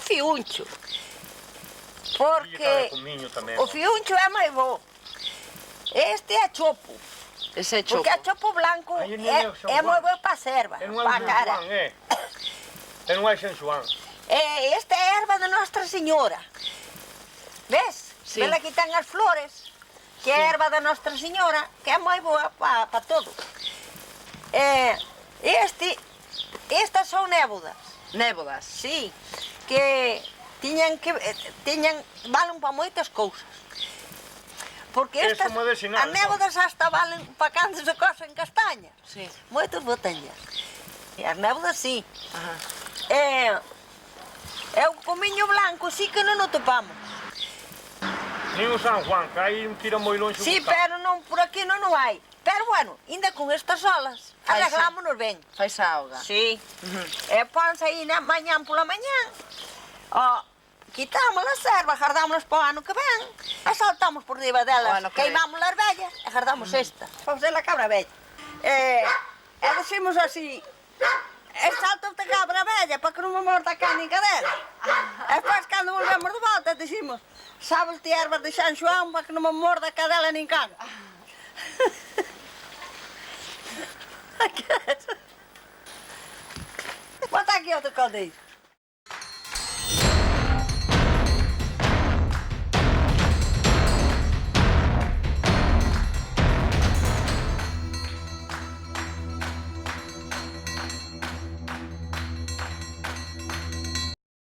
fiúncho. Porque o fiúncho é moi bo. Este é chopo. Ese é chopo. Porque é chopo blanco é moi bo para a serva, para a cara. E non é San Xoán. Esta é a erva de Nosa Señora. Ves? Sí. Vela aquí ten as flores, que é a erva da Nosa Señora, que é moi boa para todo. Estas son nébodas. Nébodas. Sí, que valen para moitas cousas. Porque estas, as nébodas hasta valen para cando se cosen castañas. Sí. Moitos botellas. E as nébodas, sí. Ajá. O comiño blanco, sí que non o topamos. Nin o San Juan, que hai un tira moi longe. Sí, pero non, por aquí non o hai. Pero bueno, ainda con estas olas, arreglámonos ben. Fais auga. Sí. E ponse aí na mañán pola mañán. Quitamos a serva, guardámonos para o ano que ven, e saltamos por riba delas, queimamos as vellas e guardamos esta, para fazer a cabra velha. E decimos así, salta a cabra velha para que non me morda cá nin cadela. E depois, cando volvemos de volta, decimos, sabes ti ervas de San Xoán para que non me morda cadela nin can. Bota aquí outro caldeiro.